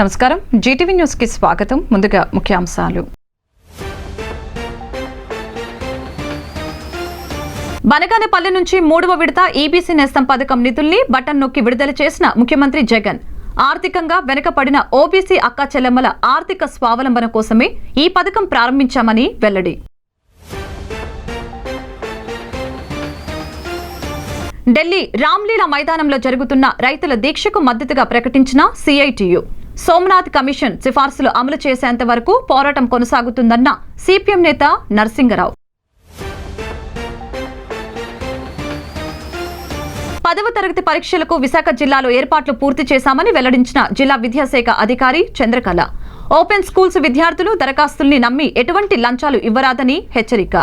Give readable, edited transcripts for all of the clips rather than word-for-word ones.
నమస్కారం Zee TV news కి స్వాగతం. ముందుగా ముఖ్యాంశాలు. బనగానపల్లి నుంచి 3వ విడత ఈబీసీ నేస్తం పథకం నిధుల్ని బటన్ నొక్కి విడుదల చేసిన ముఖ్యమంత్రి జగన్. ఆర్థికంగా వెనుకబడిన ఓబీసీ అక్కా చెల్లెమ్మల ఆర్థిక స్వావలంబన కోసమే ఈ పథకం ప్రారంభించామని వెల్లడి. ఢిల్లీ రామ్లీలా మైదానంలో జరుగుతున్న రైతుల దీక్షకు మద్దతుగా ప్రకటించిన సిఐటియు. సోమనాథ్ కమిషన్ సిఫార్సులు అమలు చేసేంత వరకు పోరాటం కొనసాగుతుందన్న సిపిఎం నేత నరసింగరావు. 10వ తరగతి పరీక్షలకు విశాఖ జిల్లాలో ఏర్పాట్లు పూర్తి చేశామని వెల్లడించిన జిల్లా విద్యాశాఖ అధికారి చంద్రకళ. ఓపెన్ స్కూల్స్ విద్యార్థులు దరఖాస్తుల్ని నమ్మి ఎటువంటి లంచాలు ఇవ్వరాదని హెచ్చరిక.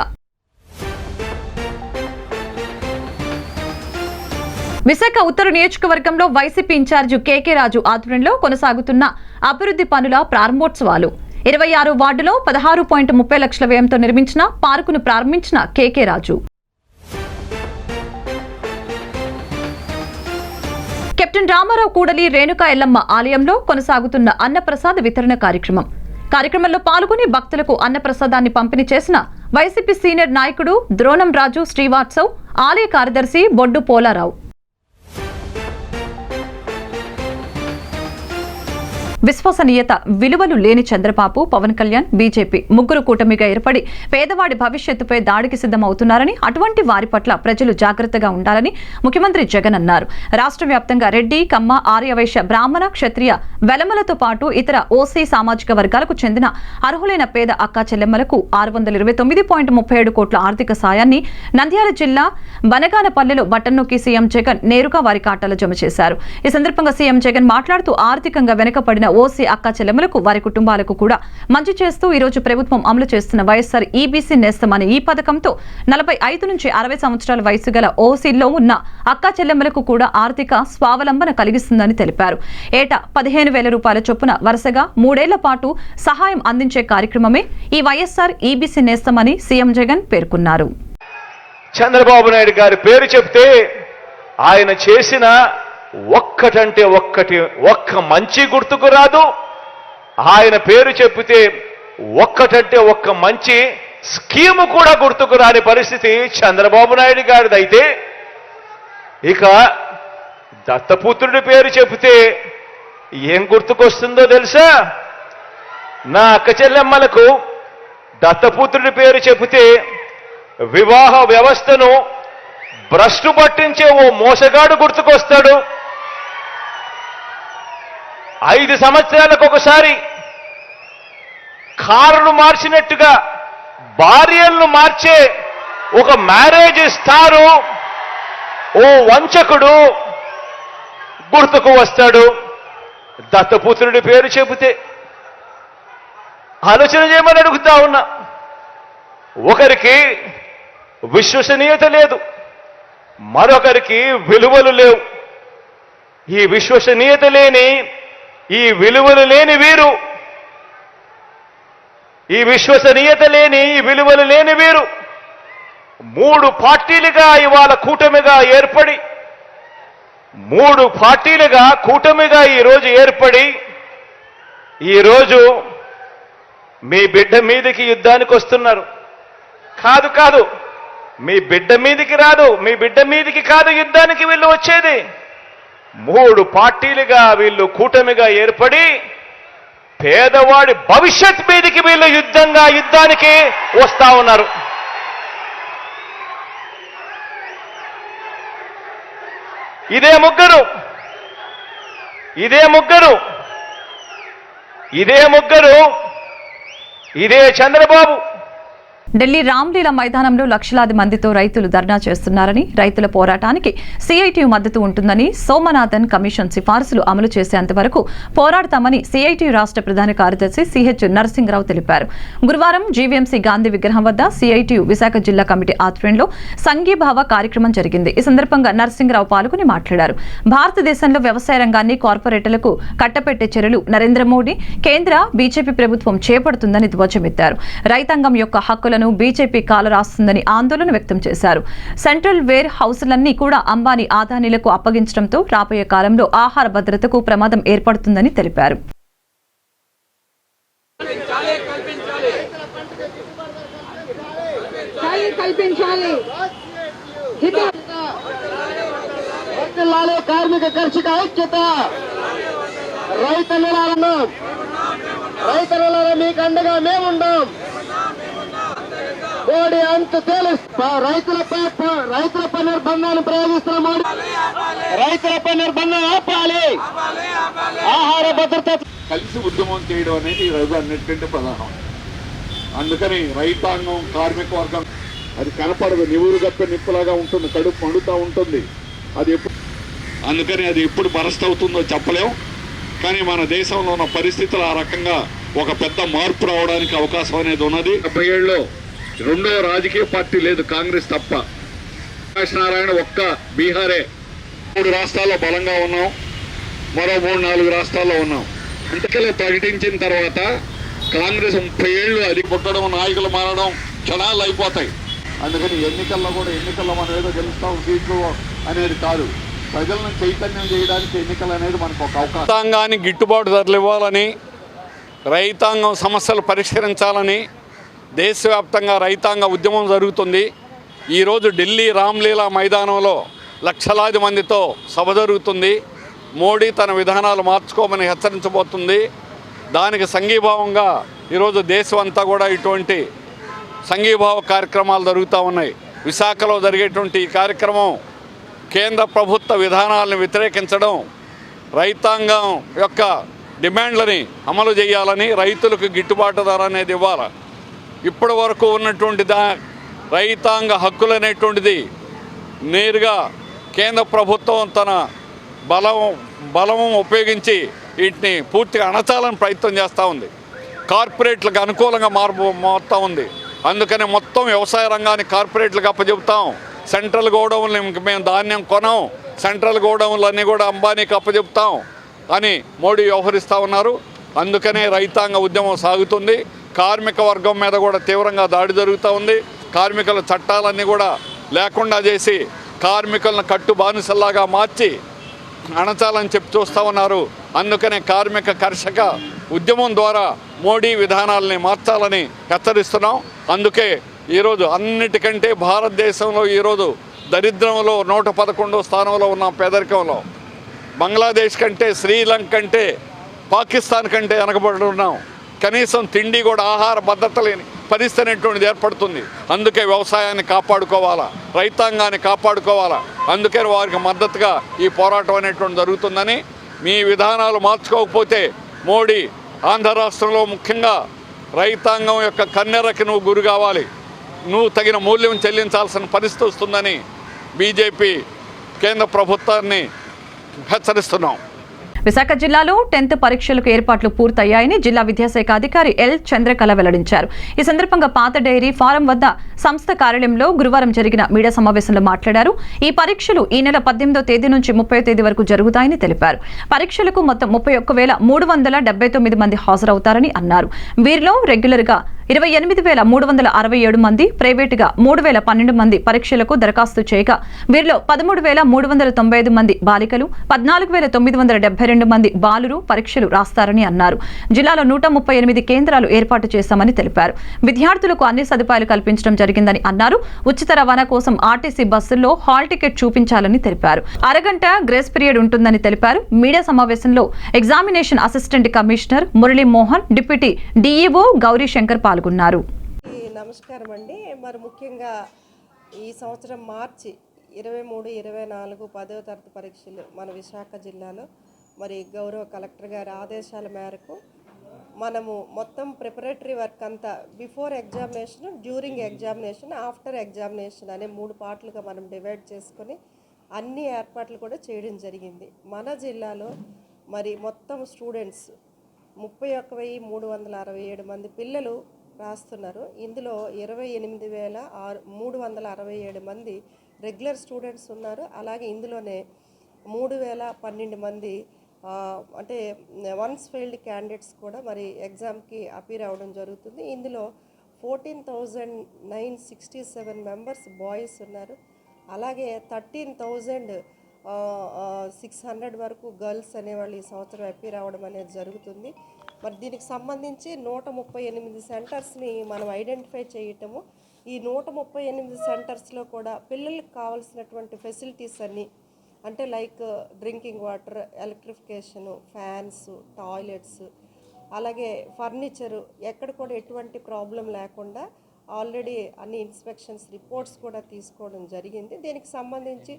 విశాఖ ఉత్తర నియోజకవర్గంలో వైసీపీ ఇన్ఛార్జి కేకే రాజు ఆధ్వర్యంలో కొనసాగుతున్న అభివృద్ధి పనుల ప్రారంభోత్సవాలు. 26 వార్డులో 16.30 లక్షల వ్యయంతో నిర్మించిన పార్కును ప్రారంభించిన కేకే రాజు. కెప్టెన్ రామారావు కూడలి రేణుకా ఎల్లమ్మ ఆలయంలో కొనసాగుతున్న అన్నప్రసాద వితరణ కార్యక్రమంలో పాల్గొని భక్తులకు అన్నప్రసాదాన్ని పంపిణీ చేసిన వైసీపీ సీనియర్ నాయకుడు ద్రోణం రాజు శ్రీవాత్సవ్, ఆలయ కార్యదర్శి బొడ్డు పోలారావు. విశ్వసనీయత, విలువలు లేని చంద్రబాబు, పవన్ కళ్యాణ్, బీజేపీ ముగ్గురు కూటమిగా ఏర్పడి పేదవాడి భవిష్యత్తుపై దాడికి సిద్ధమవుతున్నారని, అటువంటి వారి పట్ల ప్రజలు జాగ్రత్తగా ఉండాలని ముఖ్యమంత్రి జగన్ అన్నారు. రాష్ట్ర వ్యాప్తంగా రెడ్డి, కమ్మ, ఆర్యవైశ్య, బ్రాహ్మణ, క్షత్రియ, వెలమలతో పాటు ఇతర ఓసీ సామాజిక వర్గాలకు చెందిన అర్హులైన పేద అక్కా చెల్లెమ్మలకు 629.37 కోట్ల ఆర్థిక సాయాన్ని నంద్యాల జిల్లా బనగానపల్లెలో బటన్ నొక్కి సీఎం జగన్ నేరుగా వారి ఖాతాలో జమ చేశారు. ఈ సందర్భంగా సీఎం జగన్ మాట్లాడుతూ ఆర్థికంగా వెనుకబడిన ఓసీ అక్కా చెల్లెమ్మలకు, వారి కుటుంబాలకు కూడా మంచి చేస్తూ ఈ రోజు ప్రభుత్వం అమలు చేస్తున్న వైఎస్ఆర్ ఈబీసీ నేస్తం అనే ఈ పథకంతో 45 నుంచి 60 సంవత్సరాల వయసు గల ఓసీలో ఉన్న అక్కా చెల్లెమ్మలకు కూడా ఆర్థిక స్వావలంబన కలిగిస్తుందని తెలిపారు. ఏటా 15,000 రూపాయల చొప్పున వరుసగా 3 ఏళ్ల పాటు సహాయం అందించే కార్యక్రమమే ఈ వైఎస్ఆర్ ఈబీసీ నేస్తం అని సీఎం జగన్ పేర్కొన్నారు. చంద్రబాబు నాయుడు గారి పేరు చెప్తే ఆయన చేసిన ఒక్కటంటే ఒక్క మంచి గుర్తుకు రాదు. ఆయన పేరు చెప్తే ఒక్కటంటే ఒక్క మంచి స్కీము కూడా గుర్తుకు రాని పరిస్థితి చంద్రబాబు నాయుడు గారిదైతే, ఇక దత్తపుత్రుడి పేరు చెబితే ఏం గుర్తుకొస్తుందో తెలుసా? నా అక్క చెల్లెమ్మలకు దత్తపుత్రుడి పేరు చెబితే వివాహ వ్యవస్థను భ్రష్టు పట్టించే ఓ మోసగాడు గుర్తుకొస్తాడు. 5 సంవత్సరాలకు ఒకసారి కారును మార్చినట్టుగా భార్యలను మార్చే ఒక మ్యారేజ్ స్టారు ఓ వంచకుడు గుర్తుకు వస్తాడు. దత్తపుత్రుడి పేరు చెబితే ఆలోచన చేయమని అడుగుతా ఉన్నా. ఒకరికి విశ్వసనీయత లేదు, మరొకరికి విలువలు లేవు. ఈ విశ్వసనీయత లేని, ఈ విలువలు లేని వీరు, ఈ విశ్వసనీయత లేని, ఈ విలువలు లేని వీరు 3 పార్టీలుగా ఇవాళ కూటమిగా ఏర్పడి, 3 పార్టీలుగా కూటమిగా ఈరోజు ఏర్పడి, ఈరోజు మీ బిడ్డ మీదకి యుద్ధానికి వస్తున్నారు. కాదు, మీ బిడ్డ మీదికి రాదు, మీ బిడ్డ మీదికి కాదు యుద్ధానికి వీళ్ళు వచ్చేది. 3 పార్టీలుగా వీళ్ళు కూటమిగా ఏర్పడి పేదవాడి భవిష్యత్ మీదికి వీళ్ళు యుద్ధానికి వస్తా ఉన్నారు. ఇదే ముగ్గురు ఇదే చంద్రబాబు. ఢిల్లీ రామ్లీలా మైదానంలో లక్షలాది మందితో రైతులు ధర్నా చేస్తున్నారని, రైతుల పోరాటానికి సిఐటియు మద్దతు ఉంటుందని, సోమనాథన్ కమిషన్ సిఫార్సులు అమలు చేసేంత వరకు పోరాడతామని సిఐటియు రాష్ట్ర ప్రధాన కార్యదర్శి సిహెచ్ నరసింగరావు తెలిపారు. గురువారం జీవీఎంసీ గాంధీ విగ్రహం వద్ద సిఐటియు విశాఖ జిల్లా కమిటీ ఆధ్వర్యంలో సంఘీభావ కార్యక్రమం జరిగింది. ఈ సందర్భంగా నరసింగరావు పాల్గొని మాట్లాడారు. భారతదేశంలో వ్యవసాయ రంగాన్ని కార్పొరేట్లకు కట్టపెట్టే చర్యలు నరేంద్ర మోడీ కేంద్ర బీజేపీ ప్రభుత్వం చేపడుతుందని ధ్వజమెత్తారు. రైతాంగం యొక్క హక్కులను బీజేపీ కాలరాస్తుందని ఆందోళన వ్యక్తం చేశారు. సెంట్రల్ వేర్ హౌస్లన్నీ కూడా అంబానీ, అదానీలకు అప్పగించడంతో రాబోయే కాలంలో ఆహార భద్రతకు ప్రమాదం ఏర్పడుతుందని తెలిపారు. కల్పించాలి. కార్మిక కర్షక ఐక్యత. రైతులను మీకు అండగా మేముండాం. మోడీ అంతు తెలుసు. రైతులపై నిర్బంధాన్ని ప్రయోగిస్తున్న మోడీ రైతులపై నిర్బంధం ఆపాలి. ఆహార భద్రత కలిసి ఉద్యమం చేయడం అనేది ఈరోజు అన్నిటికంటే ప్రధానం. అందుకని రైతాంగం, కార్మిక వర్గం అది కనపడదు, నివురు గప్ప నిప్పులాగా ఉంటుంది, కడుపు మండుతూ ఉంటుంది. అందుకని అది ఎప్పుడు బరస్ట్ అవుతుందో చెప్పలేం. కానీ మన దేశంలో ఉన్న పరిస్థితులు ఆ రకంగా ఒక పెద్ద మార్పు రావడానికి అవకాశం అనేది ఉన్నది. 77లో రెండో రాజకీయ పార్టీ లేదు, కాంగ్రెస్ తప్ప. ప్రకాష్ నారాయణ ఒక్క బీహారే. 3 రాష్ట్రాల్లో బలంగా ఉన్నాం, మరో 3-4 రాష్ట్రాల్లో ఉన్నాం. ఎన్నికలు ప్రకటించిన తర్వాత కాంగ్రెస్ 30 ఏళ్ళు అది పుట్టడం, నాయకులు మారడం క్షణాలు అయిపోతాయి. అందుకని ఎన్నికల్లో కూడా మనం ఏదో గెలుస్తాం సీట్లు అనేది కాదు, ప్రజలను చైతన్యం చేయడానికి ఎన్నికలు అనేది మనకు ఒక అవకాశం. రైతాంగానికి గిట్టుబాటు ధరలు ఇవ్వాలని, రైతాంగం సమస్యలు పరిష్కరించాలని దేశవ్యాప్తంగా రైతాంగ ఉద్యమం జరుగుతుంది. ఈరోజు ఢిల్లీ రామ్లీలా మైదానంలో లక్షలాది మందితో సభ జరుగుతుంది. మోడీ తన విధానాలు మార్చుకోమని హెచ్చరించబోతుంది. దానికి సంఘీభావంగా ఈరోజు దేశం అంతా కూడా ఇటువంటి సంఘీభావ కార్యక్రమాలు జరుగుతూ ఉన్నాయి. విశాఖలో జరిగేటువంటి ఈ కార్యక్రమం కేంద్ర ప్రభుత్వ విధానాలను వ్యతిరేకించడం, రైతాంగం యొక్క డిమాండ్లని అమలు చేయాలని, రైతులకు గిట్టుబాటు ధర అనేది ఇవ్వాలి. ఇప్పటి వరకు ఉన్నటువంటి రైతాంగ హక్కులు అనేటువంటిది నేరుగా కేంద్ర ప్రభుత్వం తన బలం ఉపయోగించి వీటిని పూర్తిగా అణచాలని ప్రయత్నం చేస్తూ ఉంది. కార్పొరేట్లకు అనుకూలంగా మారుతూ ఉంది. అందుకని మొత్తం వ్యవసాయ రంగాన్ని కార్పొరేట్లకు అప్పచెబుతాం. సెంట్రల్ గోడౌన్లు మేము ధాన్యం కొనం, సెంట్రల్ గోడౌన్లు అన్నీ కూడా అంబానీకి అప్పచెబుతాం అని మోడీ వ్యవహరిస్తూ ఉన్నారు. అందుకనే రైతాంగ ఉద్యమం సాగుతుంది. కార్మిక వర్గం మీద కూడా తీవ్రంగా దాడి జరుగుతూ ఉంది. కార్మికుల చట్టాలన్నీ కూడా లేకుండా చేసి కార్మికులను కట్టు బానిసల్లాగా మార్చి అణచాలని చెప్పి చూస్తూ ఉన్నారు. అందుకనే కార్మిక కర్షక ఉద్యమం ద్వారా మోడీ విధానాలని మార్చాలని హెచ్చరిస్తున్నాం. అందుకే ఈరోజు అన్నిటికంటే భారతదేశంలో ఈరోజు దరిద్రంలో 111వ స్థానంలో ఉన్నాం. పేదరికంలో బంగ్లాదేశ్ కంటే, శ్రీలంక కంటే, పాకిస్తాన్ కంటే వెనకబడి ఉన్నాం. కనీసం తిండి కూడా ఆహార భద్రత లేని పరిస్థితి అనేటువంటిది ఏర్పడుతుంది. అందుకే వ్యవసాయాన్ని కాపాడుకోవాలా, రైతాంగాన్ని కాపాడుకోవాలా. అందుకని వారికి మద్దతుగా ఈ పోరాటం అనేటువంటి జరుగుతుందని, మీ విధానాలు మార్చుకోకపోతే మోడీ ఆంధ్ర రాష్ట్రంలో ముఖ్యంగా రైతాంగం యొక్క కన్నెరకి నువ్వు గురి కావాలి, నువ్వు తగిన మూల్యం చెల్లించాల్సిన పరిస్థితి వస్తుందని బీజేపీ కేంద్ర ప్రభుత్వాన్ని హెచ్చరిస్తున్నాం. విశాఖ జిల్లాలో 10th పరీక్షలకు ఏర్పాట్లు పూర్తయ్యాయని జిల్లా విద్యాశాఖ అధికారి ఎల్ చంద్రకళ వెల్లడించారు. ఈ సందర్భంగా పాత డైరీ ఫారం వద్ద సంస్థ కార్యాలయంలో గురువారం జరిగిన మీడియా సమావేశంలో మాట్లాడారు. ఈ పరీక్షలు ఈ నెల 18వ తేదీ నుంచి 30వ తేదీ వరకు జరుగుతాయని తెలిపారు. పరీక్షలకు మొత్తం 31,379 మంది హాజరవుతారని అన్నారు. వీరిలో రెగ్యులర్ గా 28,367 మంది, ప్రైవేటుగా 3,012 మంది పరీక్షలకు దరఖాస్తు చేయగా వీరిలో 13,395 మంది బాలికలు, 14,972 మంది బాలురు పరీక్షలు రాస్తారని అన్నారు. జిల్లాలో 138 కేంద్రాలు ఏర్పాటు చేశామని తెలిపారు. విద్యార్థులకు అన్ని సదుపాయాలు కల్పించడం జరిగిందని అన్నారు. ఉచిత రవాణా కోసం ఆర్టీసీ బస్సుల్లో హాల్ టికెట్ చూపించాలని తెలిపారు. అరగంట గ్రేస్ పీరియడ్ ఉంటుందని తెలిపారు. మీడియా సమావేశంలో examination assistant commissioner Murali Mohan, deputy DEO Gauri Shankar పాల్గొన్నారు. నమస్కారం అండి. మరి ముఖ్యంగా ఈ సంవత్సరం మార్చి 23, 24, 10వ తరగతి పరీక్షలు మన విశాఖ జిల్లాలో మరి గౌరవ కలెక్టర్ గారి ఆదేశాల మేరకు మనము మొత్తం ప్రిపరేటరీ వర్క్ అంతా before examination, during examination, after examination అనే 3 పార్ట్లుగా మనం డివైడ్ చేసుకొని అన్ని ఏర్పాట్లు కూడా చేయడం జరిగింది. మన జిల్లాలో మరి మొత్తం స్టూడెంట్స్ 31,367 మంది పిల్లలు రాస్తున్నారు. ఇందులో 28,367 మంది రెగ్యులర్ స్టూడెంట్స్ ఉన్నారు. అలాగే ఇందులోనే 3,012 మంది అంటే వన్స్ ఫెయిల్డ్ క్యాండిడేట్స్ కూడా మరి ఎగ్జామ్కి అపీర్ అవ్వడం జరుగుతుంది. ఇందులో 14,967 మెంబర్స్ బాయ్స్ ఉన్నారు. అలాగే 13,600 వరకు గర్ల్స్ అనేవాళ్ళు ఈ సంవత్సరం అపీర్ అవ్వడం అనేది జరుగుతుంది. మరి దీనికి సంబంధించి 138 సెంటర్స్ని మనం ఐడెంటిఫై చేయటము, ఈ 138 సెంటర్స్లో కూడా పిల్లలకు కావాల్సినటువంటి ఫెసిలిటీస్ అన్నీ అంటే like drinking water, electrification, fans, toilets, అలాగే ఫర్నిచరు ఎక్కడ కూడా ఎటువంటి ప్రాబ్లం లేకుండా ఆల్రెడీ అన్ని ఇన్స్పెక్షన్స్ రిపోర్ట్స్ కూడా తీసుకోవడం జరిగింది. దీనికి సంబంధించి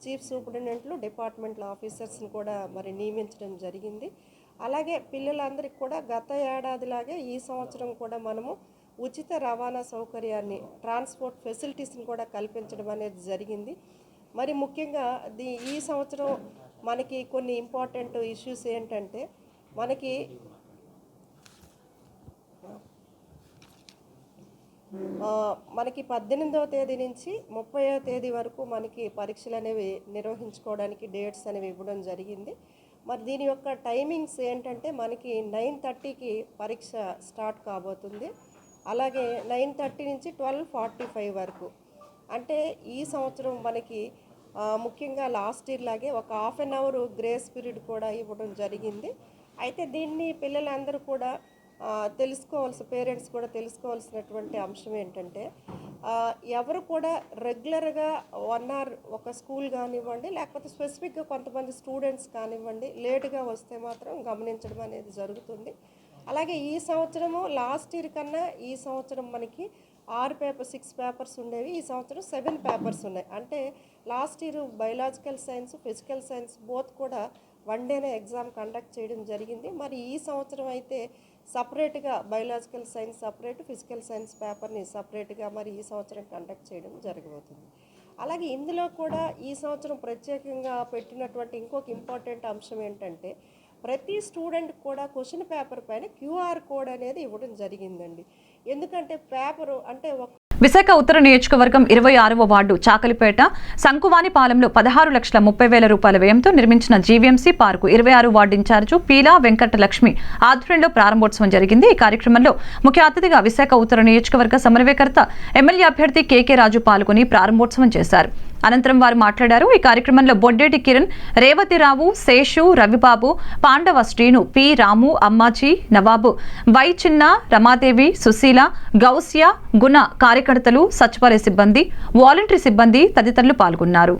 చీఫ్ సూపరింటెండెంట్లు, డిపార్ట్మెంటల్ ఆఫీసర్స్ని కూడా మరి నియమించడం జరిగింది. అలాగే పిల్లలందరికీ కూడా గత ఏడాదిలాగే ఈ సంవత్సరం కూడా మనము ఉచిత రవాణా సౌకర్యాన్ని, ట్రాన్స్పోర్ట్ ఫెసిలిటీస్ని కూడా కల్పించడం అనేది జరిగింది. మరి ముఖ్యంగా ఈ సంవత్సరం మనకి కొన్ని ఇంపార్టెంట్ ఇష్యూస్ ఏంటంటే మనకి మనకి 18వ తేదీ నుంచి 30వ తేదీ వరకు మనకి పరీక్షలు అనేవి నిర్వహించుకోవడానికి డేట్స్ అనేవి ఇవ్వడం జరిగింది. మరి దీని యొక్క టైమింగ్స్ ఏంటంటే మనకి 9:30కి పరీక్ష స్టార్ట్ కాబోతుంది. అలాగే 9:30 నుంచి 12:45 వరకు. అంటే ఈ సంవత్సరం మనకి ముఖ్యంగా లాస్ట్ ఇయర్ లాగే ఒక half an hour grace period కూడా ఇవ్వడం జరిగింది. అయితే దీన్ని పిల్లలందరూ కూడా పేరెంట్స్ కూడా తెలుసుకోవాల్సినటువంటి అంశం ఏంటంటే ఎవరు కూడా రెగ్యులర్గా 1 అవర్ ఒక స్కూల్ కానివ్వండి, లేకపోతే స్పెసిఫిక్గా కొంతమంది స్టూడెంట్స్ కానివ్వండి లేటుగా వస్తే మాత్రం గమనించడం అనేది జరుగుతుంది. అలాగే ఈ సంవత్సరము లాస్ట్ ఇయర్ కన్నా ఈ సంవత్సరం మనకి 6 పేపర్స్ ఉండేవి, ఈ సంవత్సరం 7 పేపర్స్ ఉన్నాయి. అంటే last year biological science, physical science both కూడా 1 డేనే ఎగ్జామ్ కండక్ట్ చేయడం జరిగింది. మరి ఈ సంవత్సరం అయితే సపరేట్గా biological science separate, physical science పేపర్ని సపరేట్గా మరి ఈ సంవత్సరం కండక్ట్ చేయడం జరగబోతుంది. అలాగే ఇందులో కూడా ఈ సంవత్సరం ప్రత్యేకంగా పెట్టినటువంటి ఇంకొక ఇంపార్టెంట్ అంశం ఏంటంటే ప్రతి స్టూడెంట్ కూడా క్వశ్చన్ పేపర్ పైన క్యూఆర్ కోడ్ అనేది ఇవ్వడం జరిగిందండి. ఎందుకంటే పేపరు అంటే విశాఖ ఉత్తర నియోజకవర్గం 26వ వార్డు చాకలిపేట సంకువానిపాలెంలో 16,30,000 రూపాయల వ్యయంతో నిర్మించిన GVMC park 26 ward in charge Peela Venkata Lakshmi ఆధ్వర్యంలో ప్రారంభోత్సవం జరిగింది. ఈ కార్యక్రమంలో ముఖ్య అతిథిగా విశాఖ ఉత్తర నియోజకవర్గ సమన్వయకర్త ఎమ్మెల్యే అభ్యర్థి కేకే రాజు పాల్గొని ప్రారంభోత్సవం చేశారు. అనంతరం వారు మాట్లాడారు. ఈ కార్యక్రమంలో బొడ్డేటి కిరణ్, రేవతిరావు, శేషు, రవిబాబు, పాండవ శ్రీను, పి రాము, అమ్మాజీ, నవాబు, వై చిన్న, రమాదేవి, సుశీల, గౌసియా, గుణ కార్యకర్తలు, సచివాలయ సిబ్బంది, వాలంటరీ సిబ్బంది తదితరులు పాల్గొన్నారు.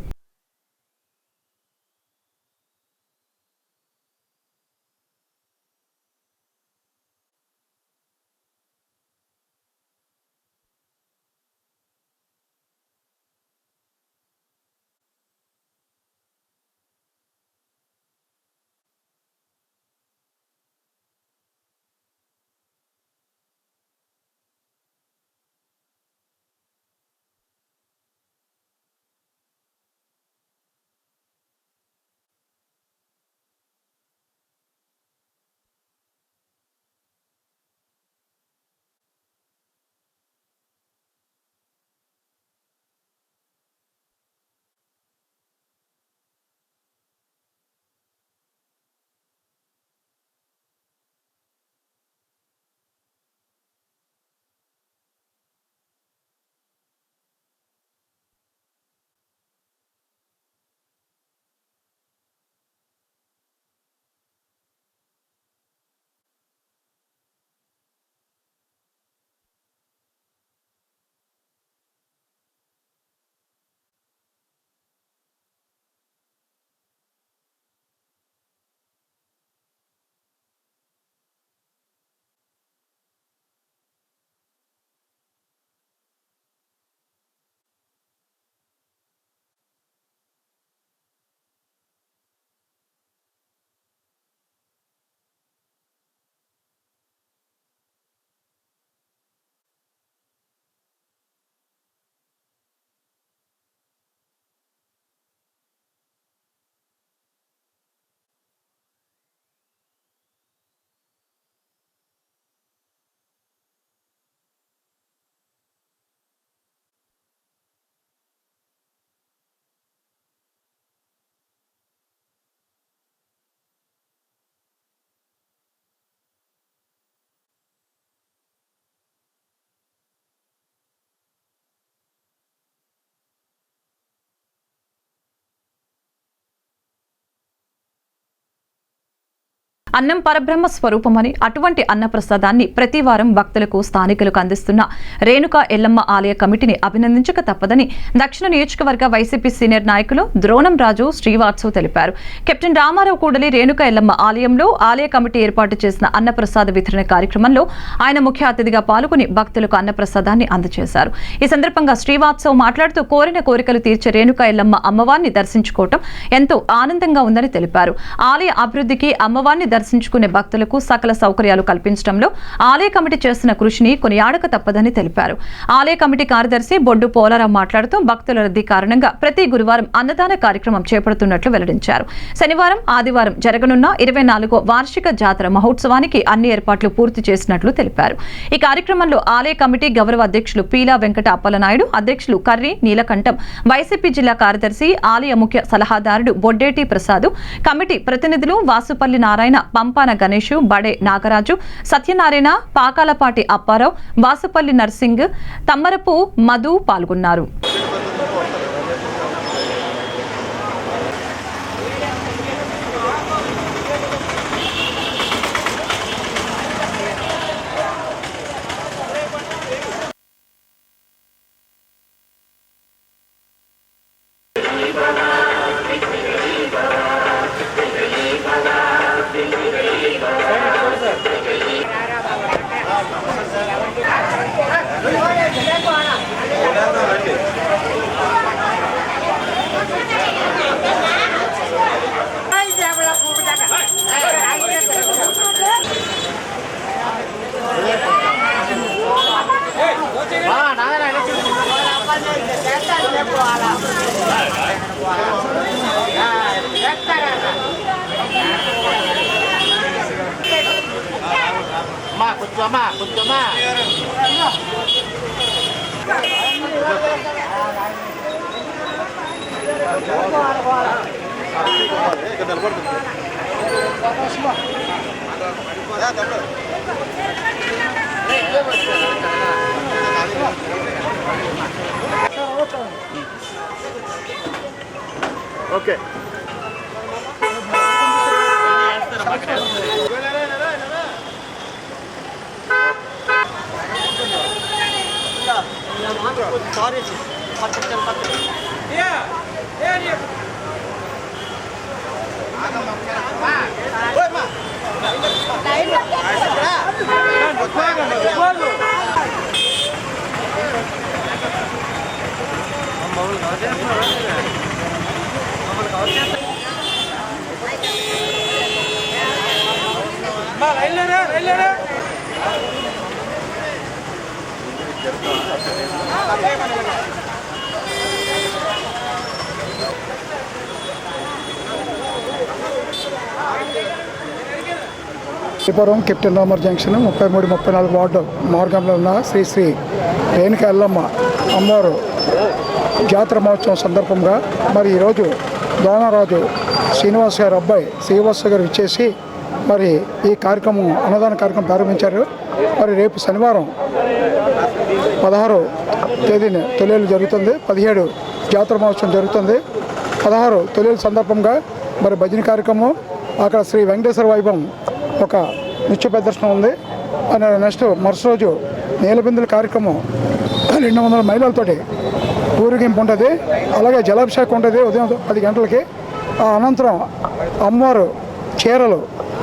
అన్నం పరబ్రహ్మ స్వరూపమని అటువంటి అన్నప్రసాదాన్ని ప్రతి వారం భక్తులకు స్థానికులకు అందిస్తున్న రేణుకా ఎల్లమ్మ ఆలయ కమిటీని అభినందించక తప్పదని దక్షిణ నియోజకవర్గ వైసీపీ సీనియర్ నాయకులు ద్రోణం రాజు శ్రీవాత్సవ్ తెలిపారు. కెప్టెన్ రామారావు కూడలి రేణుకా ఎల్లమ్మ ఆలయంలో ఆలయ కమిటీ ఏర్పాటు చేసిన అన్నప్రసాద వితరణ కార్యక్రమంలో ఆయన ముఖ్య అతిథిగా పాల్గొని భక్తులకు అన్నప్రసాదాన్ని అందజేశారు. ఈ సందర్భంగా శ్రీవాత్సవ్ మాట్లాడుతూ కోరిన కోరికలు తీర్చే రేణుకా ఎల్లమ్మ అమ్మవారిని దర్శించుకోవటం ఎంతో ఆనందంగా ఉందని తెలిపారు. ఆలయ అభివృద్ధికి అమ్మవారిని దర్శించుకునే భక్తులకు సకల సౌకర్యాలు కల్పించడంలో ఆలయ కమిటీ చేస్తున్న కృషిని కొనియాడక తప్పదని తెలిపారు. ఆలయ కమిటీ కార్యదర్శి బొడ్డు పోలారావు మాట్లాడుతూ భక్తుల రద్దీ కారణంగా ప్రతి గురువారం అన్నదాన కార్యక్రమం చేపడుతున్నట్లు వెల్లడించారు. శనివారం ఆదివారం జరగనున్న 24వ వార్షిక జాతర మహోత్సవానికి అన్ని ఏర్పాట్లు పూర్తి చేసినట్లు తెలిపారు. ఈ కార్యక్రమంలో ఆలయ కమిటీ గౌరవ అధ్యక్షులు పీలా వెంకట అప్పలనాయుడు, అధ్యక్షులు కర్రి నీలకంఠం, వైసీపీ జిల్లా కార్యదర్శి ఆలయ ముఖ్య సలహాదారుడు బొడ్డేటి ప్రసాద్, కమిటీ ప్రతినిధులు వాసుపల్లి నారాయణ, పంపాన గణేష్, బడే నాగరాజు, సత్యనారాయణ, పాకాలపాటి అప్పారావు, వాసుపల్లి నర్సింగ్, తమ్మరపు మధు పాల్గొన్నారు. Okay Sripuram captain Ramar junction 33-34 ward మార్గంలో ఉన్న శ్రీ శ్రీ రేణుకా ఎల్లమ్మ అమ్మవారు జాతర మహోత్సవం సందర్భంగా మరి ఈరోజు దోనరాజు శ్రీనివాస్ గారు అబ్బాయి శ్రీవాస్ గారు ఇచ్చేసి మరి ఈ కార్యక్రమం అన్నదాన కార్యక్రమం ప్రారంభించారు. మరి రేపు శనివారం 16 తేదీన తొలేలు జరుగుతుంది, 17 జాతర మహోత్సవం జరుగుతుంది. 16 తొలేలు సందర్భంగా మరి భజన కార్యక్రమం, అక్కడ శ్రీ వెంకటేశ్వర వైభవం ఒక నృత్య ప్రదర్శన ఉంది. నెక్స్ట్ మరుసటి రోజు నీలబిందుల కార్యక్రమం 200 మహిళలతోటి ఊరేగింపు ఉంటుంది. అలాగే జలాభిషేకం ఉంటుంది ఉదయం 10 గంటలకి. ఆ అనంతరం అమ్మవారు చీరలు,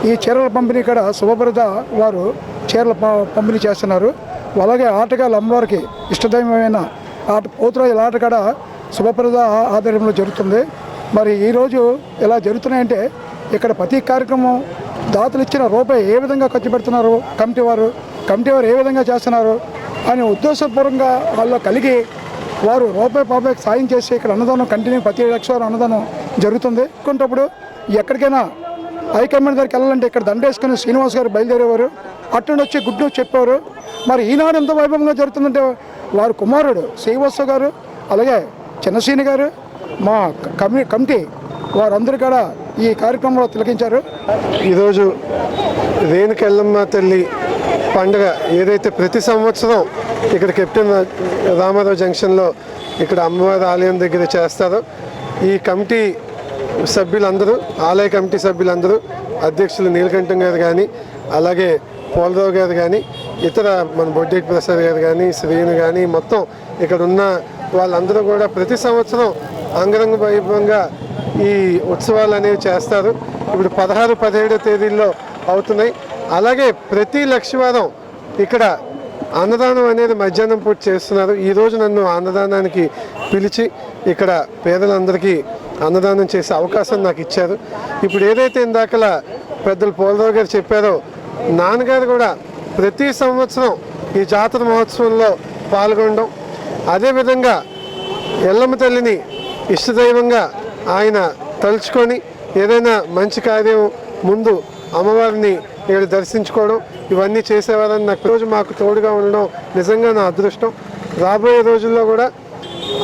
ఈ చీరల పంపిణీ కూడా శుభప్రద వారు చీరల పంపిణీ చేస్తున్నారు. అలాగే ఆటగాళ్ళ అమ్మవారికి ఇష్టదైవమైన పోతురాజుల ఆట కూడా శుభప్రద ఆధ్వర్యంలో జరుగుతుంది. మరి ఈరోజు ఇలా జరుగుతున్నాయంటే ఇక్కడ ప్రతి కార్యక్రమం దాతలు ఇచ్చిన రూపాయి ఏ విధంగా ఖర్చు పెడుతున్నారు, కమిటీ వారు ఏ విధంగా చేస్తున్నారు అని ఉద్దేశపూర్వకంగా వాళ్ళు కలిగి వారు రూపాయి సాయం చేసి ఇక్కడ అన్నదానం కంటిన్యూ ప్రతి లక్ష అన్నదానం జరుగుతుంది. కొంటప్పుడు ఎక్కడికైనా హైకమాండ్ దగ్గరికి వెళ్ళాలంటే ఇక్కడ దండేసుకుని శ్రీనివాస్ గారు బయలుదేరేవారు, అట్నుండి వచ్చి గుడ్ న్యూస్ చెప్పేవారు. మరి ఈనాడు ఎంత వైభవంగా జరుగుతుందంటే వారి కుమారుడు శ్రీవాస్ గారు, అలాగే చిన్నశ్రీని గారు, మా కమిటీ వారందరూ కూడా ఈ కార్యక్రమంలో తిలకించారు. ఈరోజు రేణుకా ఎల్లమ్మ తల్లి పండుగ ఏదైతే ప్రతి సంవత్సరం ఇక్కడ కెప్టెన్ రామారావు జంక్షన్లో ఇక్కడ అమ్మవారి ఆలయం దగ్గర చేస్తారో, ఈ కమిటీ సభ్యులందరూ, ఆలయ కమిటీ సభ్యులందరూ, అధ్యక్షులు నీలకంఠం గారు కానీ, అలాగే పోలరావు గారు కానీ, ఇతర మన బొడ్డేటి ప్రసాద్ గారు కానీ, శ్రీను కానీ, మొత్తం ఇక్కడ ఉన్న వాళ్ళందరూ కూడా ప్రతి సంవత్సరం అంగరంగ వైభవంగా ఈ ఉత్సవాలు అనేవి చేస్తారు. ఇప్పుడు 16, 17 తేదీల్లో అవుతున్నాయి. అలాగే ప్రతి లక్షవారం ఇక్కడ అన్నదానం అనేది మధ్యాహ్నం పూట చేస్తున్నారు. ఈరోజు నన్ను అన్నదానానికి పిలిచి ఇక్కడ పేదలందరికీ అన్నదానం చేసే అవకాశం నాకు ఇచ్చారు. ఇప్పుడు ఏదైతే ఇందాకలా పెద్దలు పోలరావు గారు చెప్పారో, నాన్నగారు కూడా ప్రతి సంవత్సరం ఈ జాతర మహోత్సవంలో పాల్గొనడం, అదేవిధంగా ఎల్లమ్మ తల్లిని ఇష్టదైవంగా ఆయన తలుచుకొని ఏదైనా మంచి కార్యం ముందు అమ్మవారిని ఇక్కడ దర్శించుకోవడం, ఇవన్నీ చేసేవారని నాకు రోజు మాకు తోడుగా ఉండడం నిజంగా నా అదృష్టం. రాబోయే రోజుల్లో కూడా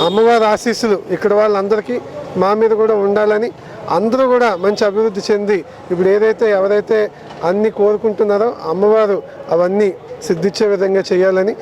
అమ్మవారి ఆశీస్సులు ఇక్కడ వాళ్ళందరికీ మా మీద కూడా ఉండాలని, అందరూ కూడా మంచి అభివృద్ధి చెంది ఇప్పుడు ఏదైతే ఎవరైతే అన్నీ కోరుకుంటున్నారో అమ్మవారు అవన్నీ సిద్ధించే విధంగా చేయాలని,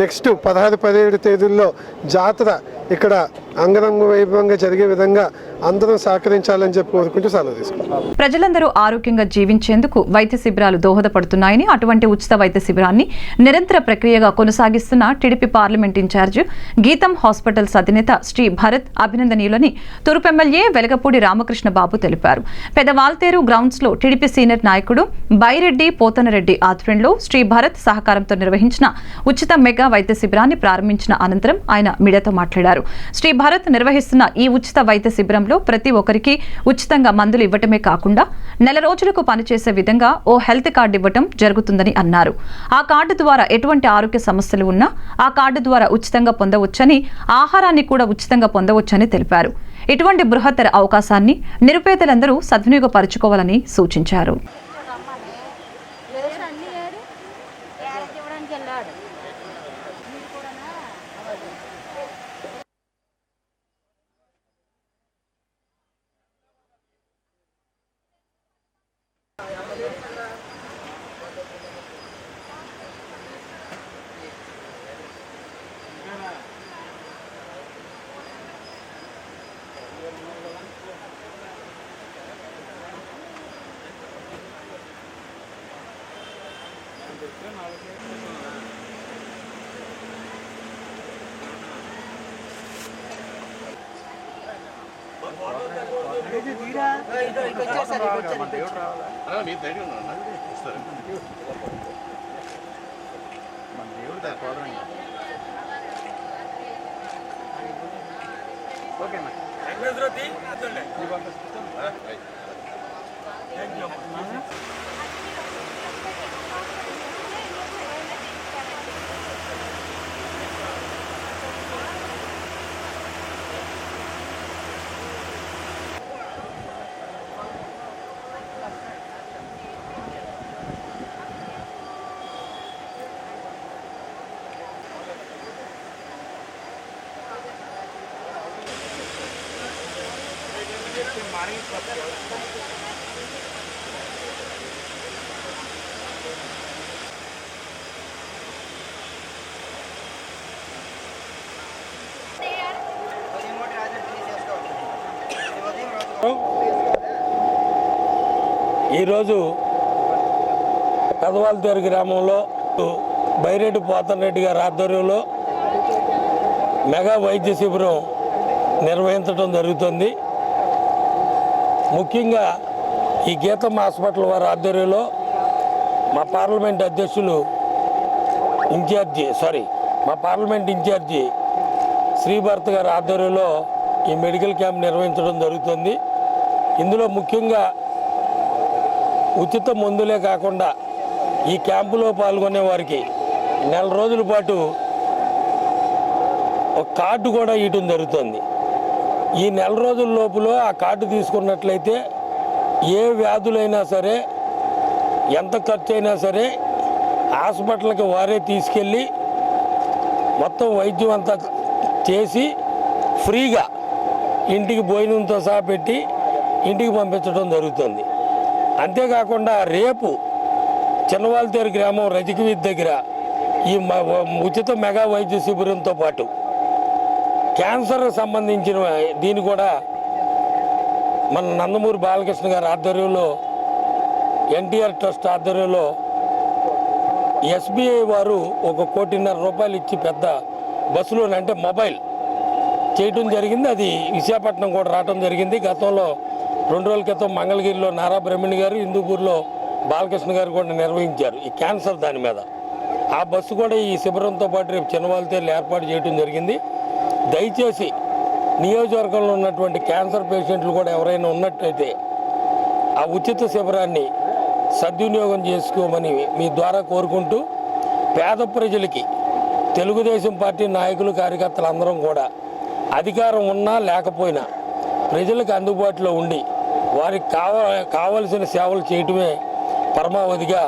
నెక్స్ట్ 16, 17 తేదీల్లో జాతర ఇక్కడ అంగరంగ వైభవంగా జరిగే విధంగా అందరం సహకరించాలని చెప్పి కోరుకుంటూ సెలవు తీసుకుంటాం. ప్రజలందరూ ఆరోగ్యంగా జీవించేందుకు వైద్య శిబిరాలు దోహదపడుతున్నాయని, అటువంటి ఉచిత వైద్య శిబిరాన్ని నిరంతర ప్రక్రియగా కొనసాగిస్తున్న టీడీపీ పార్లమెంట్ ఇన్ఛార్జ్ గీతం హాస్పిటల్స్ అధినేత శ్రీ భరత్ అభినందనీయులని తూర్పు ఎమ్మెల్యే వెలగపూడి రామకృష్ణ బాబు తెలిపారు. పెదవాల్తేరు గ్రౌండ్స్ లో టీడీపీ సీనియర్ నాయకుడు బైరెడ్డి పోతనరెడ్డి ఆధ్వర్యంలో శ్రీ భరత్ సహకారంతో నిర్వహించిన ఉచిత మెగా వైద్య శిబిరాన్ని ప్రారంభించిన అనంతరం ఆయన మీడియాతో మాట్లాడారు. శ్రీ భరత్ నిర్వహిస్తున్న ఈ ఉచిత వైద్య శిబిరంలో ప్రతి ఒక్కరికి ఉచితంగా మందులు ఇవ్వటమే కాకుండా నెల రోజులకు పనిచేసే విధంగా ఓ హెల్త్ కార్డు ఇవ్వటం జరుగుతుందని అన్నారు. ఆ కార్డు ద్వారా ఎటువంటి ఆరోగ్య సమస్యలు ఉన్నా ఆ కార్డు ద్వారా ఉచితంగా పొందవచ్చని, ఆహారాన్ని కూడా ఉచితంగా పొందవచ్చని తెలిపారు. ఇటువంటి బృహత్తర అవకాశాన్ని నిరుపేదలందరూ సద్వినియోగపరచుకోవాలని సూచించారు. ఈరోజు పెదవాల్తేరు గ్రామంలో బైరెడ్డి పోతనరెడ్డి గారి ఆధ్వర్యంలో మెగా వైద్య శిబిరం నిర్వహించడం జరుగుతుంది. ముఖ్యంగా ఈ గీతం హాస్పిటల్ వారి ఆధ్వర్యంలో మా పార్లమెంట్ ఇన్ఛార్జి శ్రీభరత్ గారి ఆధ్వర్యంలో ఈ మెడికల్ క్యాంప్ నిర్వహించడం జరుగుతుంది. ఇందులో ముఖ్యంగా ఉచిత మందులే కాకుండా ఈ క్యాంపులో పాల్గొనే వారికి నెల రోజుల పాటు ఒక కార్డు కూడా ఇవ్వడం జరుగుతుంది. ఈ నెల రోజుల లోపల ఆ కార్డు తీసుకున్నట్లయితే ఏ వ్యాధులైనా సరే, ఎంత ఖర్చు అయినా సరే హాస్పిటల్కి వారే తీసుకెళ్ళి మొత్తం వైద్యం అంతా చేసి ఫ్రీగా ఇంటికి భోజనంతో సహా పెట్టి ఇంటికి పంపించడం జరుగుతుంది. అంతేకాకుండా రేపు చిన్నవాల్తేరు గ్రామం రజికవీధి దగ్గర ఈ ఉచిత మెగా వైద్య శిబిరంతో పాటు క్యాన్సర్ సంబంధించిన దీన్ని కూడా మన నందమూరి బాలకృష్ణ గారి ఆధ్వర్యంలో ఎన్టీఆర్ ట్రస్ట్ ఆధ్వర్యంలో ఎస్బీఐ వారు 1.5 కోటి రూపాయలు ఇచ్చి పెద్ద బస్సులో అంటే మొబైల్ చేయటం జరిగింది. అది విశాఖపట్నం కూడా రావడం జరిగింది. గతంలో 2 రోజుల క్రితం మంగళగిరిలో నారా బ్రహ్మణి గారు, హిందూపూర్లో బాలకృష్ణ గారు కూడా నిర్వహించారు ఈ క్యాన్సర్ దాని మీద. ఆ బస్సు కూడా ఈ శిబిరంతో పాటు రేపు చిన్నవాళ్ళతేళ్ళు ఏర్పాటు చేయడం జరిగింది. దయచేసి నియోజకవర్గంలో ఉన్నటువంటి క్యాన్సర్ పేషెంట్లు కూడా ఎవరైనా ఉన్నట్టయితే ఆ ఉచిత శిబిరాన్ని సద్వినియోగం చేసుకోమని మీ ద్వారా కోరుకుంటూ, పేద ప్రజలకి తెలుగుదేశం పార్టీ నాయకులు కార్యకర్తలు అందరం కూడా అధికారం ఉన్నా లేకపోయినా ప్రజలకు అందుబాటులో ఉండి వారికి కావలసిన సేవలు చేయటమే పరమావధిగా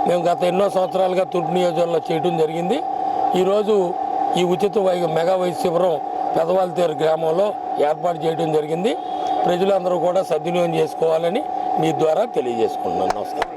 మేము గత ఎన్నో సంవత్సరాలుగా తూర్పు నియోజకవర్గంలో చేయడం జరిగింది. ఈరోజు ఈ ఉచిత మెగా వైద్య శిబిరం పెదవాళ్ళతేరు గ్రామంలో ఏర్పాటు చేయడం జరిగింది. ప్రజలందరూ కూడా సద్వినియోగం చేసుకోవాలని మీ ద్వారా తెలియజేసుకుంటున్నాను. నమస్కారం.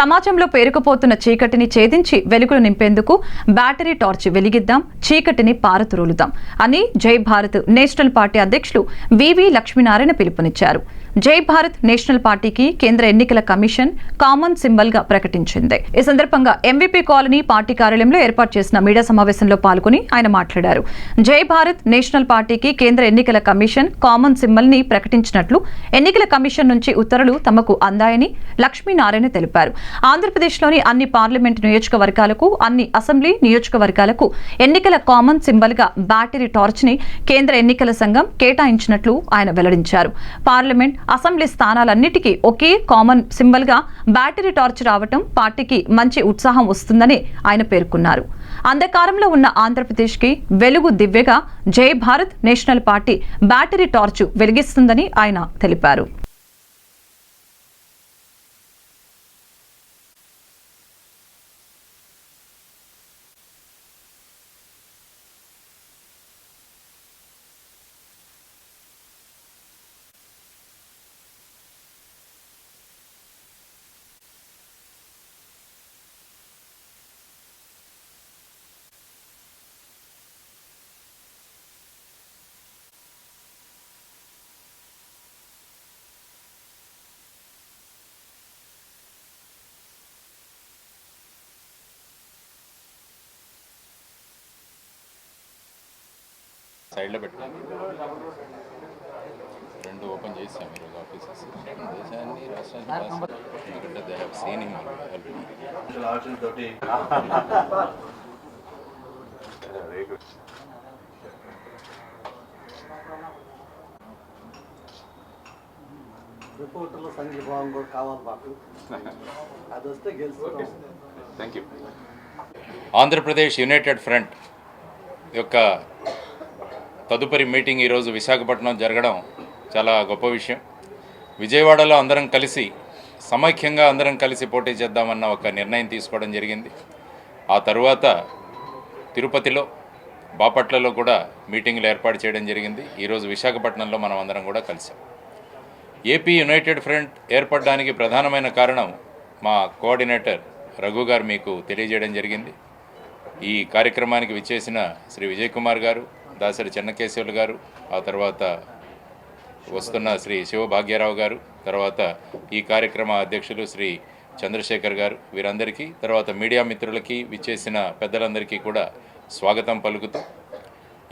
సమాజంలో పేరుకుపోతున్న చీకటిని ఛేదించి వెలుగులు నింపేందుకు బ్యాటరీ టార్చ్ వెలిగిద్దాం, చీకటిని పారద్రోలుదాం అని జై భారత్ నేషనల్ పార్టీ అధ్యక్షులు వివి లక్ష్మీనారాయణ పిలుపునిచ్చారు. జై భారత్ నేషనల్ పార్టీకి కేంద్ర ఎన్నికల కమిషన్ కామన్ సింబల్ గా ప్రకటించింది. ఈ సందర్భంగా ఎంవీపీ కాలనీ పార్టీ కార్యాలయంలో ఏర్పాటు చేసిన మీడియా సమావేశంలో పాల్గొని ఆయన మాట్లాడారు. జై భారత్ నేషనల్ పార్టీకి కేంద్ర ఎన్నికల కమిషన్ కామన్ సింబల్ ని ప్రకటించినట్లు ఎన్నికల కమిషన్ నుంచి ఉత్తర్వులు తమకు అందాయని లక్ష్మీనారాయణ తెలిపారు. ఆంధ్రప్రదేశ్లోని అన్ని పార్లమెంటు నియోజకవర్గాలకు, అన్ని అసెంబ్లీ నియోజకవర్గాలకు ఎన్నికల కామన్ సింబల్ గా బ్యాటరీ టార్చ్ ని కేంద్ర ఎన్నికల సంఘం కేటాయించినట్లు ఆయన వెల్లడించారు. పార్లమెంట్, అసెంబ్లీ స్థానాలన్నిటికీ ఒకే కామన్ సింబల్ గా బ్యాటరీ టార్చ్ రావటం పార్టీకి మంచి ఉత్సాహం వస్తుందని ఆయన పేర్కొన్నారు. అంధకారంలో ఉన్న ఆంధ్రప్రదేశ్ కి వెలుగు దివ్యగా Jai Bharat national party battery torch వెలిగిస్తుందని ఆయన తెలిపారు. సైడ్లో పెట్టుకోండి. 2 ఓపెన్ చేసాం ఈరోజు ఆఫీసెస్. దేశాన్ని రాష్ట్రాన్ని ఎందుకంటే they have seen him already. రిపోర్టర్ల సంఘీభావం కూడా కావాలి మాకు. అది వస్తే గెలుస్తాం. Thank you. Andhra Pradesh united front యొక్క తదుపరి మీటింగ్ ఈరోజు విశాఖపట్నం జరగడం చాలా గొప్ప విషయం. విజయవాడలో అందరం కలిసి సమైక్యంగా అందరం కలిసి పోటీ చేద్దామన్న ఒక నిర్ణయం తీసుకోవడం జరిగింది. ఆ తరువాత తిరుపతిలో, బాపట్లలో కూడా మీటింగ్లు ఏర్పాటు చేయడం జరిగింది. ఈరోజు విశాఖపట్నంలో మనం అందరం కూడా కలిసాం. ఏపీ యునైటెడ్ ఫ్రంట్ ఏర్పడడానికి ప్రధానమైన కారణం మా కోఆర్డినేటర్ రఘు గారు మీకు తెలియజేయడం జరిగింది. ఈ కార్యక్రమానికి విచ్చేసిన శ్రీ విజయ్ కుమార్ గారు, దాసరి చెన్నకేశవులు గారు, ఆ తర్వాత వస్తున్న శ్రీ శివభాగ్యరావు గారు, తర్వాత ఈ కార్యక్రమ అధ్యక్షులు శ్రీ చంద్రశేఖర్ గారు, వీరందరికీ, తర్వాత మీడియా మిత్రులకి, విచ్చేసిన పెద్దలందరికీ కూడా స్వాగతం పలుకుతూ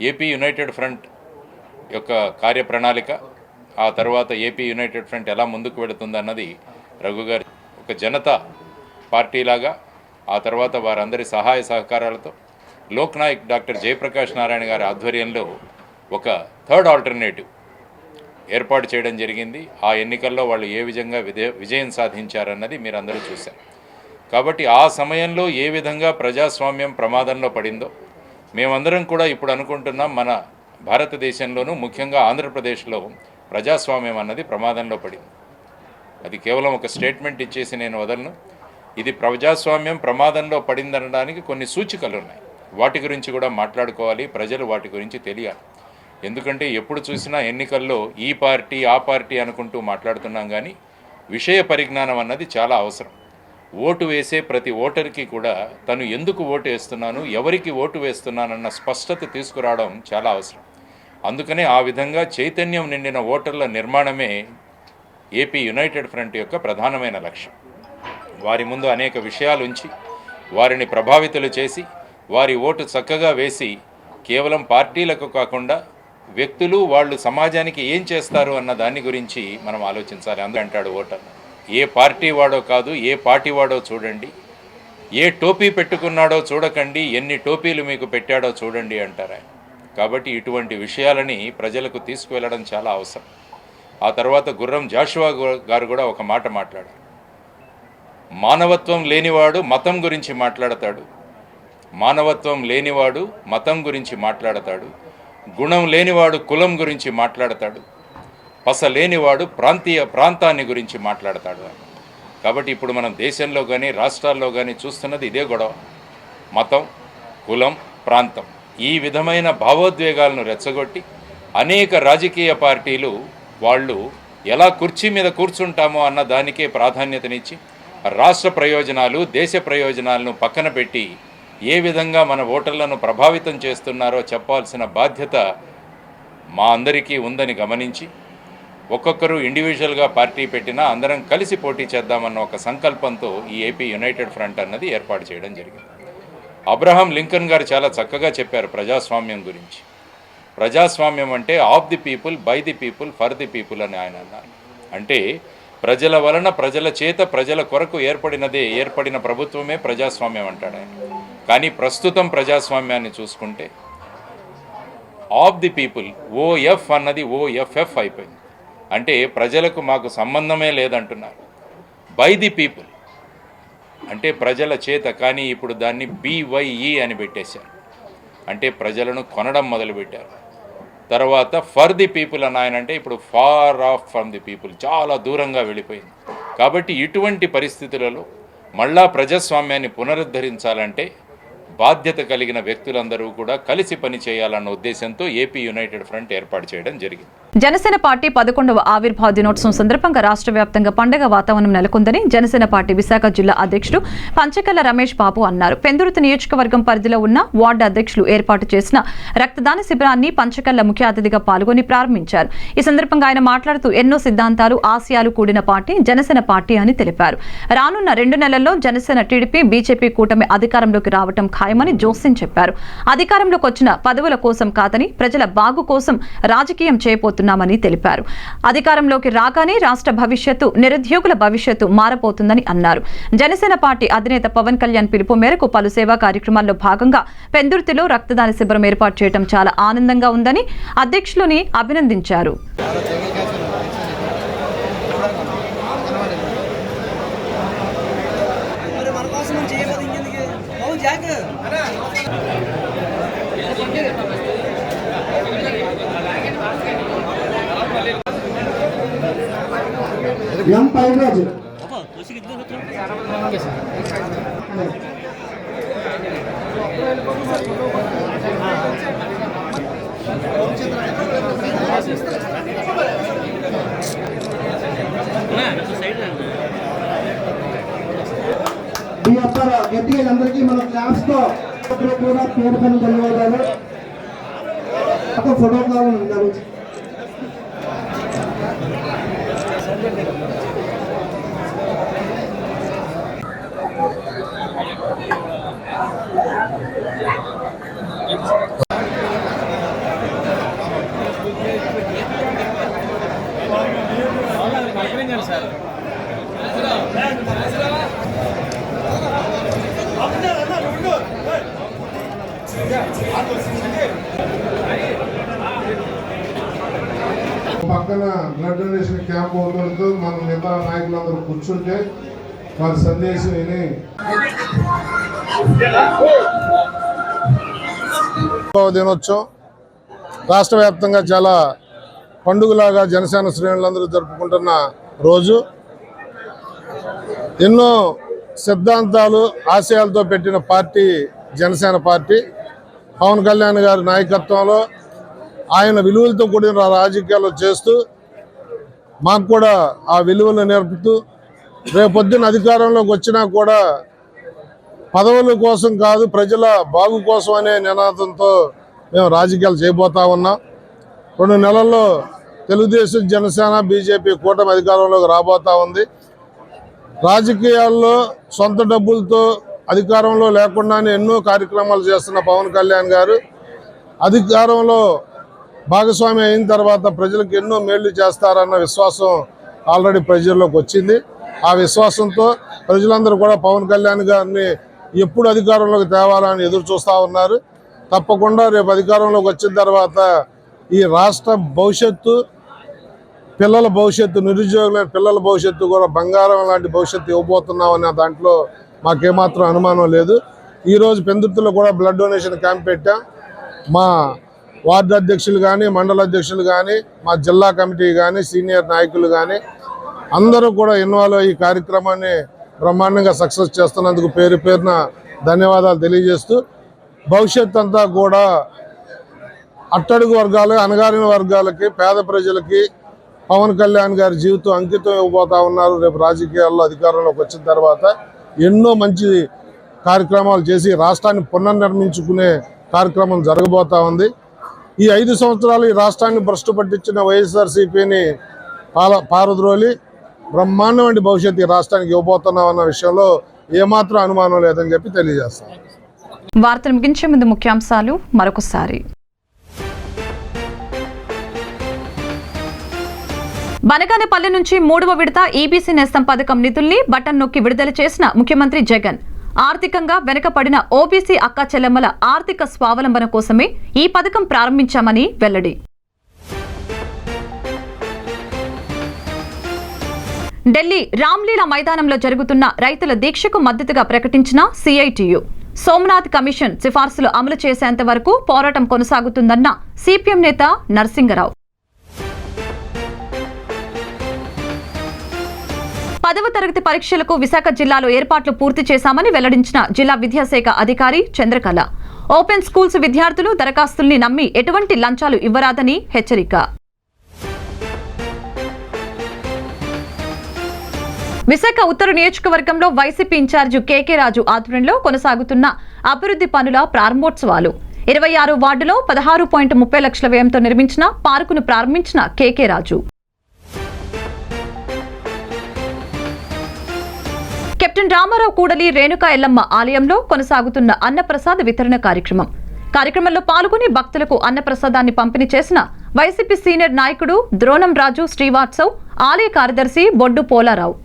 ఏపీ యునైటెడ్ ఫ్రంట్ యొక్క కార్యప్రణాళిక, ఆ తర్వాత ఏపీ యునైటెడ్ ఫ్రంట్ ఎలా ముందుకు వెళుతుందన్నది రఘు గారు ఒక జనతా పార్టీలాగా, ఆ తర్వాత వారందరి సహాయ సహకారాలతో లోక్ నాయక్ డాక్టర్ జయప్రకాష్ నారాయణ గారి ఆధ్వర్యంలో ఒక థర్డ్ ఆల్టర్నేటివ్ ఏర్పాటు చేయడం జరిగింది. ఆ ఎన్నికల్లో వాళ్ళు ఏ విధంగా విజయం సాధించారన్నది మీరందరూ చూశారు. కాబట్టి ఆ సమయంలో ఏ విధంగా ప్రజాస్వామ్యం ప్రమాదంలో పడిందో మేమందరం కూడా ఇప్పుడు అనుకుంటున్నాం. మన భారతదేశంలోనూ ముఖ్యంగా ఆంధ్రప్రదేశ్లో ప్రజాస్వామ్యం అన్నది ప్రమాదంలో పడింది. అది కేవలం ఒక స్టేట్మెంట్ ఇచ్చేసి నేను వదలను. ఇది ప్రజాస్వామ్యం ప్రమాదంలో పడిందనడానికి కొన్ని సూచికలు ఉన్నాయి. వాటి గురించి కూడా మాట్లాడుకోవాలి, ప్రజలు వాటి గురించి తెలియాలి. ఎందుకంటే ఎప్పుడు చూసినా ఎన్నికల్లో ఈ పార్టీ ఆ పార్టీ అనుకుంటూ మాట్లాడుతున్నాం, కానీ విషయ పరిజ్ఞానం అన్నది చాలా అవసరం. ఓటు వేసే ప్రతి ఓటర్కి కూడా తను ఎందుకు ఓటు వేస్తున్నాను, ఎవరికి ఓటు వేస్తున్నానన్న స్పష్టత తీసుకురావడం చాలా అవసరం. అందుకనే ఆ విధంగా చైతన్యం నిండిన ఓటర్ల నిర్మాణమే ఏపీ యునైటెడ్ ఫ్రంట్ యొక్క ప్రధానమైన లక్ష్యం. వారి ముందు అనేక విషయాలు ఉంచి వారిని ప్రభావితులు చేసి వారి ఓటు చక్కగా వేసి కేవలం పార్టీలకు కాకుండా వ్యక్తులు వాళ్ళు సమాజానికి ఏం చేస్తారు అన్న దాని గురించి మనం ఆలోచించాలి. అందుకే అంటాడు ఓటర్, ఏ పార్టీ వాడో కాదు ఏ పార్టీ వాడో చూడండి, ఏ టోపీ పెట్టుకున్నాడో చూడకండి, ఎన్ని టోపీలు మీకు పెట్టాడో చూడండి అంటారు ఆయన. కాబట్టి ఇటువంటి విషయాలని ప్రజలకు తీసుకువెళ్ళడం చాలా అవసరం. ఆ తర్వాత గుర్రం జాషువా గారు కూడా ఒక మాట మాట్లాడారు. మానవత్వం లేనివాడు మతం గురించి మాట్లాడతాడు, మానవత్వం లేనివాడు మతం గురించి మాట్లాడతాడు, గుణం లేనివాడు కులం గురించి మాట్లాడతాడు, పస లేనివాడు ప్రాంతాన్ని గురించి మాట్లాడతాడు. కాబట్టి ఇప్పుడు మనం దేశంలో కానీ రాష్ట్రాల్లో కానీ చూస్తున్నది ఇదే గొడవ. మతం, కులం, ప్రాంతం, ఈ విధమైన భావోద్వేగాలను రెచ్చగొట్టి అనేక రాజకీయ పార్టీలు వాళ్ళు ఎలా కుర్చీ మీద కూర్చుంటామో అన్న దానికే ప్రాధాన్యతనిచ్చి రాష్ట్ర ప్రయోజనాలు దేశ ప్రయోజనాలను పక్కన పెట్టి ఏ విధంగా మన ఓటర్లను ప్రభావితం చేస్తున్నారో చెప్పాల్సిన బాధ్యత మా అందరికీ ఉందని గమనించి ఒక్కొక్కరు ఇండివిజువల్గా పార్టీ పెట్టినా అందరం కలిసి పోటీ చేద్దామన్న ఒక సంకల్పంతో ఈ ఏపీ యునైటెడ్ ఫ్రంట్ అన్నది ఏర్పాటు చేయడం జరిగింది. అబ్రహాం లింకన్ గారు చాలా చక్కగా చెప్పారు ప్రజాస్వామ్యం గురించి. ప్రజాస్వామ్యం అంటే of the people, by the people, for the people అని ఆయన అన్నారు. అంటే ప్రజల వలన, ప్రజల చేత, ప్రజల కొరకు ఏర్పడిన ప్రభుత్వమే ప్రజాస్వామ్యం అంటాడు ఆయన. కానీ ప్రస్తుతం ప్రజాస్వామ్యాన్ని చూసుకుంటే ఆఫ్ ది పీపుల్, ఓఎఫ్ అన్నది ఓఎఫ్ఎఫ్ అయిపోయింది. అంటే ప్రజలకు మాకు సంబంధమే లేదంటున్నారు. బై ది పీపుల్ అంటే ప్రజల చేత, కానీ ఇప్పుడు దాన్ని BYE అని పెట్టేశారు. అంటే ప్రజలను కొనడం మొదలుపెట్టారు. తర్వాత ఫర్ ది పీపుల్ అని ఆయన అంటే ఇప్పుడు far off from the people, చాలా దూరంగా వెళ్ళిపోయింది. కాబట్టి ఇటువంటి పరిస్థితులలో మళ్ళా ప్రజాస్వామ్యాన్ని పునరుద్ధరించాలంటే బాధ్యత కలిగిన వ్యక్తులందరూ కూడా కలిసి పనిచేయాలన్న ఉద్దేశంతో ఏపీ యునైటెడ్ ఫ్రంట్ ఏర్పాటు చేయడం జరిగింది. జనసేన పార్టీ 11వ ఆవిర్భావ దినోత్సవం సందర్భంగా రాష్ట్ర వ్యాప్తంగా పండుగ వాతావరణం నెలకొందని జనసేన పార్టీ విశాఖ జిల్లా అధ్యక్షుడు పంచకల్ల రమేష్ బాబు అన్నారు. పెందుర్తి నియోజకవర్గం పరిధిలో ఉన్న వార్డు అధ్యక్షులు ఏర్పాటు చేసిన రక్తదాన శిబిరాన్ని పంచకల్ల ముఖ్య అతిథిగా పాల్గొని ప్రారంభించారు. ఈ సందర్భంగా ఆయన మాట్లాడుతూ ఎన్నో సిద్ధాంతాలు, ఆశయాలు కూడిన పార్టీ జనసేన పార్టీ అని తెలిపారు. రానున్న 2 నెలల్లో జనసేన, టీడీపీ, బీజేపీ కూటమి అధికారంలోకి రావటం ఖాయమని జోస్యం చెప్పారు. అధికారంలోకి వచ్చిన పదవుల కోసం కాదని ప్రజల బాగు కోసం రాజకీయం చేయబోతున్నామని తెలిపారు. అధికారంలోకి రాగానే రాష్ట్ర భవిష్యత్తు, నిరుద్యోగుల భవిష్యత్తు మారబోతుందని అన్నారు. జనసేన పార్టీ అధినేత పవన్ కళ్యాణ్ పిలుపు మేరకు పలు సేవా కార్యక్రమాల్లో భాగంగా పెందుర్తిలో రక్తదాన శిబిరం ఏర్పాటు చేయడం చాలా ఆనందంగా ఉందని అధ్యక్షులని అభినందించారు. మీ యొక్క గట్టిగా అందరికీ మన క్లాస్ తో కూడా పేరు పని ధన్యవాదాలు. ఒక ఫోటో కావాలి. పక్కన బ్లడ్ డొనేషన్ క్యాంప్ ఉండడంతో మన మిగతా నాయకులందరూ కూర్చుంటే వారి సందేశం విని దినోత్సవం రాష్ట్ర వ్యాప్తంగా చాలా పండుగలాగా జనసేన శ్రేణులందరూ జరుపుకుంటున్న రోజు. ఎన్నో సిద్ధాంతాలు, ఆశయాలతో పెట్టిన పార్టీ జనసేన పార్టీ. పవన్ కళ్యాణ్ గారి నాయకత్వంలో ఆయన విలువలతో కూడిన రాజకీయాలు చేస్తూ మాకు కూడా ఆ విలువలు నేర్పుతూ రేపొద్దున అధికారంలోకి వచ్చినా కూడా పదవుల కోసం కాదు ప్రజల బాగు కోసం అనే నినాదంతో మేము రాజకీయాలు చేయబోతా ఉన్నాం. 2 నెలల్లో తెలుగుదేశం, జనసేన, బీజేపీ కూటమి అధికారంలోకి రాబోతా ఉంది. రాజకీయాల్లో సొంత డబ్బులతో అధికారంలో లేకుండానే ఎన్నో కార్యక్రమాలు చేస్తున్న పవన్ కళ్యాణ్ గారు అధికారంలో భాగస్వామి అయిన తర్వాత ప్రజలకు ఎన్నో మేళ్లు చేస్తారన్న విశ్వాసం ఆల్రెడీ ప్రజల్లోకి వచ్చింది. ఆ విశ్వాసంతో ప్రజలందరూ కూడా పవన్ కళ్యాణ్ గారిని ఎప్పుడు అధికారంలోకి తేవాలని ఎదురు చూస్తూ ఉన్నారు. తప్పకుండా రేపు అధికారంలోకి వచ్చిన తర్వాత ఈ రాష్ట్ర భవిష్యత్తు, పిల్లల భవిష్యత్తు, నిరుద్యోగులైన పిల్లల భవిష్యత్తు కూడా బంగారం లాంటి భవిష్యత్తు ఇవ్వబోతున్నామన్న దాంట్లో మాకేమాత్రం అనుమానం లేదు. ఈరోజు పెందుర్తిలో కూడా బ్లడ్ డొనేషన్ క్యాంప్ పెట్టాం. మా వార్డు అధ్యక్షులు కానీ, మండల అధ్యక్షులు కానీ, మా జిల్లా కమిటీ కానీ, సీనియర్ నాయకులు కానీ అందరూ కూడా ఇన్వాల్వ్ అయ్యి ఈ కార్యక్రమాన్ని బ్రహ్మాండంగా సక్సెస్ చేస్తున్నందుకు పేరు పేరున ధన్యవాదాలు తెలియజేస్తూ, భవిష్యత్ అంతా కూడా అట్టడుగు వర్గాలు, అణగారిన వర్గాలకి, పేద ప్రజలకి పవన్ కళ్యాణ్ గారి జీవితం అంకితం ఇవ్వబోతా ఉన్నారు. రేపు రాజకీయాల్లో అధికారంలోకి వచ్చిన తర్వాత ఎన్నో మంచి కార్యక్రమాలు చేసి రాష్ట్రాన్ని పునర్నిర్మించుకునే కార్యక్రమం జరగబోతా ఉంది. ఈ 5 సంవత్సరాలు ఈ రాష్ట్రాన్ని భ్రష్టు పట్టించిన వైఎస్ఆర్సీపీని పారద్రోలి బ్రహ్మాండమైన భవిష్యత్తు ఈ రాష్ట్రానికి ఇవ్వబోతున్నాం అన్న విషయంలో ఏమాత్రం అనుమానం లేదని చెప్పి తెలియజేస్తాం. వార్తలు ముగించే ముందు ముఖ్యాంశాలు మరొకసారి. బనగానేపల్లి నుంచి 3వ విడత ఈబీసీ నేస్తం పథకం నిధుల్ని బటన్ నొక్కి విడుదల చేసిన ముఖ్యమంత్రి జగన్. ఆర్థికంగా వెనుకపడిన ఓబీసీ అక్కా చెల్లెమ్మల ఆర్థిక స్వావలంబన కోసమే ఈ పథకం ప్రారంభించామని వెల్లడి. ఢిల్లీ రామ్లీలా మైదానంలో జరుగుతున్న రైతుల దీక్షకు మద్దతుగా ప్రకటించిన సిఐటియు. సోమనాథ్ కమిషన్ సిఫార్సులు అమలు చేసేంత వరకు పోరాటం కొనసాగుతుందన్న సిపిఎం నేత నరసింగరావు. 10వ తరగతి పరీక్షలకు విశాఖ జిల్లాలో ఏర్పాట్లు పూర్తి చేశామని వెల్లడించిన జిల్లా విద్యాశాఖ అధికారి చంద్రకళ. ఓపెన్ స్కూల్స్ విద్యార్థులు దరఖాస్తుల్ని నమ్మి ఎటువంటి లంచాలు ఇవ్వరాదని హెచ్చరిక. విశాఖ ఉత్తర నియోజకవర్గంలో వైసీపీ ఇన్ఛార్జి కేకే రాజు ఆధ్వర్యంలో కొనసాగుతున్న అభివృద్ధి పనుల ప్రారంభోత్సవాలు. 26 వార్డులో 16.30 లక్షల వ్యయంతో నిర్మించిన పార్కును ప్రారంభించిన కేకే రాజు. కెప్టెన్ రామారావు కూడలి రేణుకా ఎల్లమ్మ ఆలయంలో కొనసాగుతున్న అన్నప్రసాద వితరణ కార్యక్రమంలో పాల్గొని భక్తులకు అన్నప్రసాదాన్ని పంపిణీ చేసిన వైసీపీ సీనియర్ నాయకుడు ద్రోణం రాజు శ్రీవాత్సవ్, ఆలయ కార్యదర్శి బొడ్డు పోలారావు.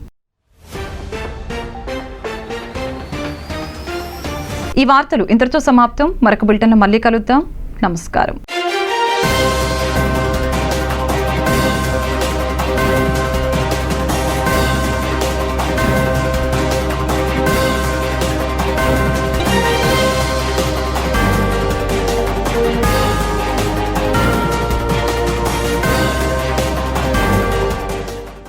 ఈ వార్తలు ఇంతటితో సమాప్తం. మరొక బులెటిన్లో మళ్ళీ కలుద్దాం. నమస్కారం.